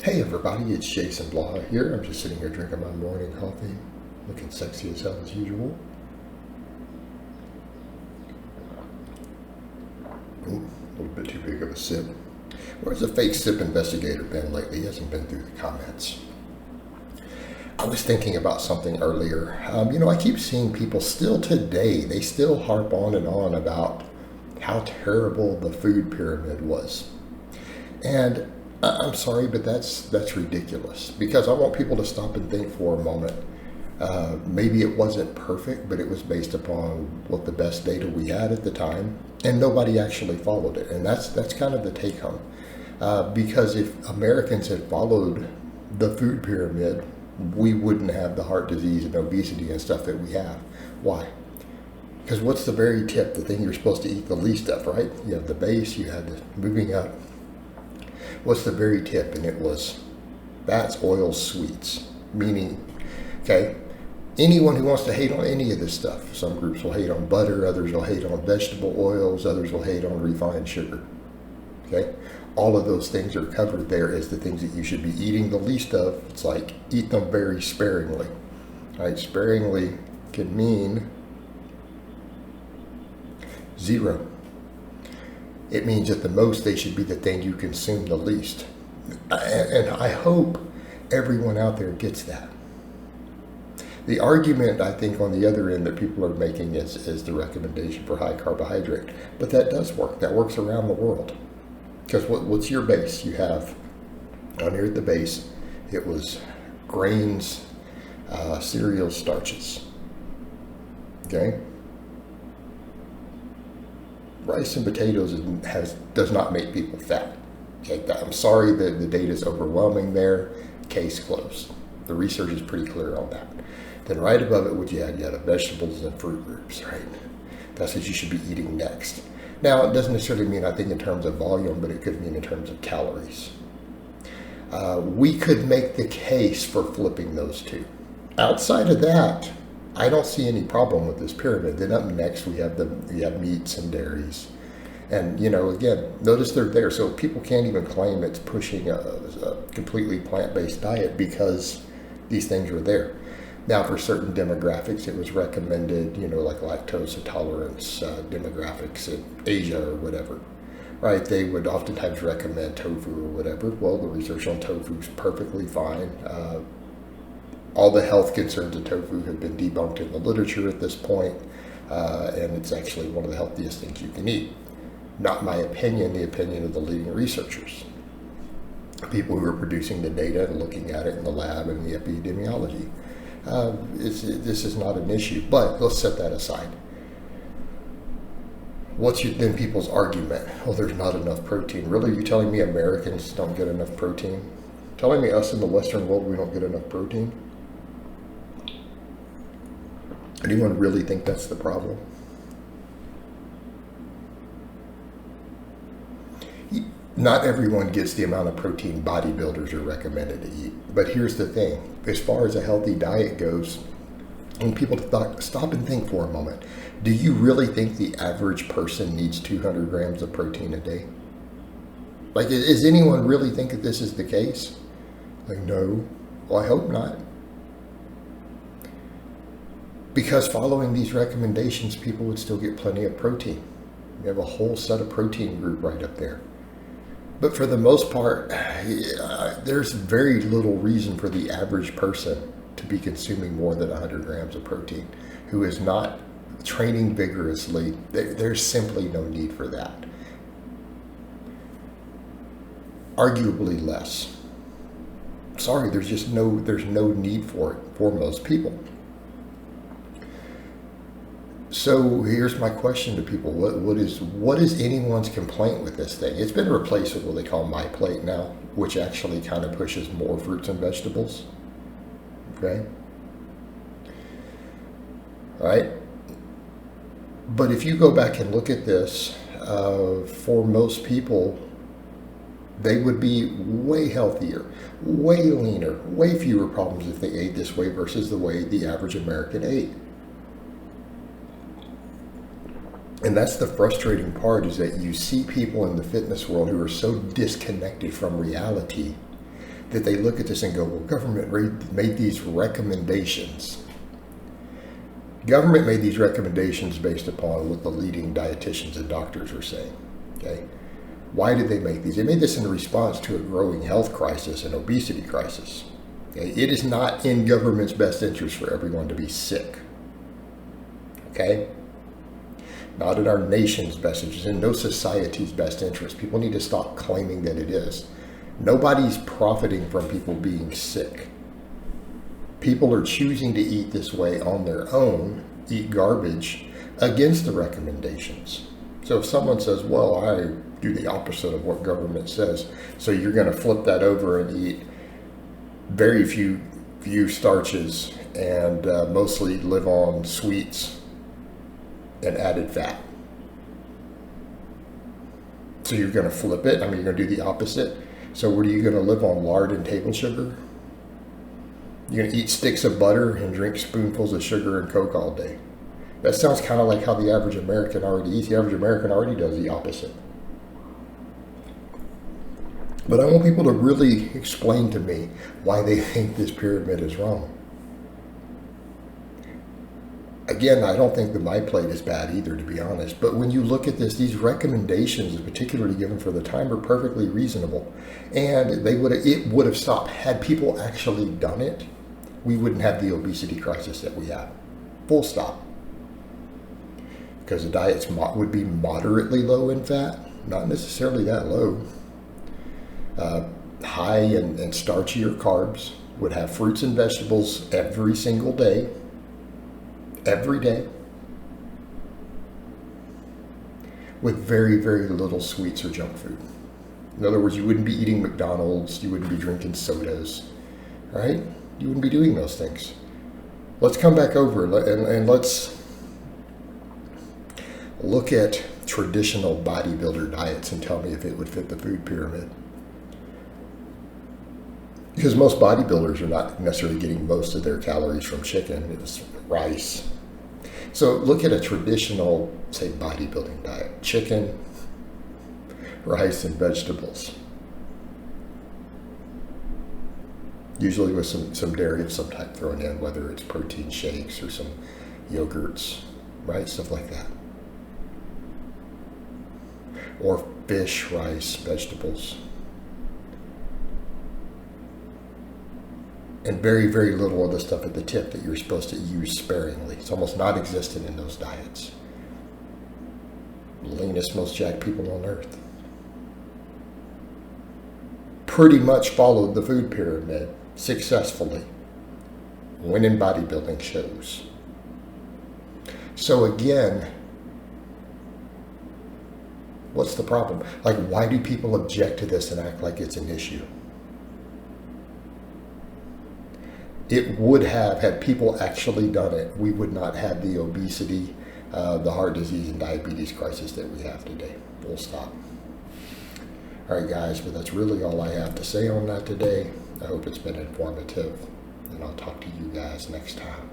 Hey everybody, it's Jason Blaha here. I'm just sitting here drinking my morning coffee, looking sexy as hell as usual. Ooh, a little bit too big of a sip. Where's the fake sip investigator been lately? He hasn't been through the comments. I was thinking about something earlier. I keep seeing people still today, they still harp on and on about how terrible the food pyramid was. And I'm sorry, but that's ridiculous, because I want people to stop and think for a moment. Maybe it wasn't perfect, but it was based upon what the best data we had at the time, and nobody actually followed it. And that's kind of the take home. Because if Americans had followed the food pyramid, we wouldn't have the heart disease and obesity and stuff that we have. Why? Because what's the very tip, the thing you're supposed to eat the least of, right? You have the base, you have the moving up. What's the very tip? And it was fats, oils, sweets. Meaning, okay, anyone who wants to hate on any of this stuff, some groups will hate on butter, others will hate on vegetable oils, others will hate on refined sugar. Okay? All of those things are covered there as the things that you should be eating the least of. It's like eat them very sparingly. Right? Sparingly can mean zero. It means at the most they should be the thing you consume the least. And I hope everyone out there gets that. The argument, I think, on the other end that people are making is the recommendation for high carbohydrate. But that does work. That works around the world. Because what's your base? You have, down here at the base, it was grains, cereals, starches. Okay? Rice and potatoes does not make people fat. Okay? I'm sorry that the data is overwhelming there. Case closed. The research is pretty clear on that. Then right above it, what you had vegetables and fruit groups, right? That's what you should be eating next. Now, it doesn't necessarily mean, I think, in terms of volume, but it could mean in terms of calories. We could make the case for flipping those two. Outside of that, I don't see any problem with this pyramid. Then up next, we have meats and dairies. And, again, notice they're there. So people can't even claim it's pushing a completely plant-based diet because these things are there. Now, for certain demographics, it was recommended, like lactose intolerance demographics in Asia or whatever, right? They would oftentimes recommend tofu or whatever. Well, the research on tofu is perfectly fine. All the health concerns of tofu have been debunked in the literature at this point, and it's actually one of the healthiest things you can eat. Not my opinion, the opinion of the leading researchers, people who are producing the data and looking at it in the lab and the epidemiology. This is not an issue, but let's set that aside. What's then people's argument? Oh, there's not enough protein. Really, you telling me Americans don't get enough protein? Telling me us in the Western world we don't get enough protein? Anyone really think that's the problem? Not everyone gets the amount of protein bodybuilders are recommended to eat. But here's the thing. As far as a healthy diet goes, I want people to stop and think for a moment. Do you really think the average person needs 200 grams of protein a day? Like, does anyone really think that this is the case? Like, no. Well, I hope not. Because following these recommendations, people would still get plenty of protein. You have a whole set of protein group right up there. But for the most part, there's very little reason for the average person to be consuming more than 100 grams of protein who is not training vigorously. There's simply no need for that. Arguably less. Sorry, there's no need for it for most people. So here's my question to people. What is anyone's complaint with this thing? It's been replaced with what they call My Plate now, which actually kind of pushes more fruits and vegetables. Okay? All right? But if you go back and look at this, for most people, they would be way healthier, way leaner, way fewer problems if they ate this way versus the way the average American ate. And that's the frustrating part, is that you see people in the fitness world who are so disconnected from reality that they look at this and go, well, government made these recommendations. Government made these recommendations based upon what the leading dietitians and doctors are saying. Okay, why did they make these? They made this in response to a growing health crisis and obesity crisis. Okay, it is not in government's best interest for everyone to be sick. Okay, not in our nation's best interest, in no society's best interest. People need to stop claiming that it is. Nobody's profiting from people being sick. People are choosing to eat this way on their own, eat garbage, against the recommendations. So if someone says, well, I do the opposite of what government says, so you're going to flip that over and eat very few starches and mostly live on sweets and added fat. So you're going to flip it? I mean, you're going to do the opposite? So what are you going to live on, lard and table sugar? You're going to eat sticks of butter and drink spoonfuls of sugar and Coke all day. That sounds kind of like how the average American already eats. The average American already does the opposite. But I want people to really explain to me why they think this pyramid is wrong. Again, I don't think the My Plate is bad either, to be honest. But when you look at this, these recommendations, particularly given for the time, are perfectly reasonable. And it would have stopped. Had people actually done it, we wouldn't have the obesity crisis that we have. Full stop. Because the diets would be moderately low in fat, not necessarily that low. High and starchier carbs, would have fruits and vegetables every single day. Every day, with very, very little sweets or junk food. In other words, you wouldn't be eating McDonald's, you wouldn't be drinking sodas, right? You wouldn't be doing those things. Let's come back over and let's look at traditional bodybuilder diets and tell me if it would fit the food pyramid. Because most bodybuilders are not necessarily getting most of their calories from chicken, it's rice. So look at a traditional, say, bodybuilding diet. Chicken, rice, and vegetables. Usually with some dairy of some type thrown in, whether it's protein shakes or some yogurts, right? Stuff like that. Or fish, rice, vegetables. And very, very little of the stuff at the tip that you're supposed to use sparingly. It's almost not existent in those diets. Leanest, most jacked people on earth. Pretty much followed the food pyramid successfully. Winning bodybuilding shows. So again, what's the problem? Like, why do people object to this and act like it's an issue? It would have, had people actually done it, we would not have the obesity, the heart disease, and diabetes crisis that we have today. Full stop. All right, guys, but that's really all I have to say on that today. I hope it's been informative, and I'll talk to you guys next time.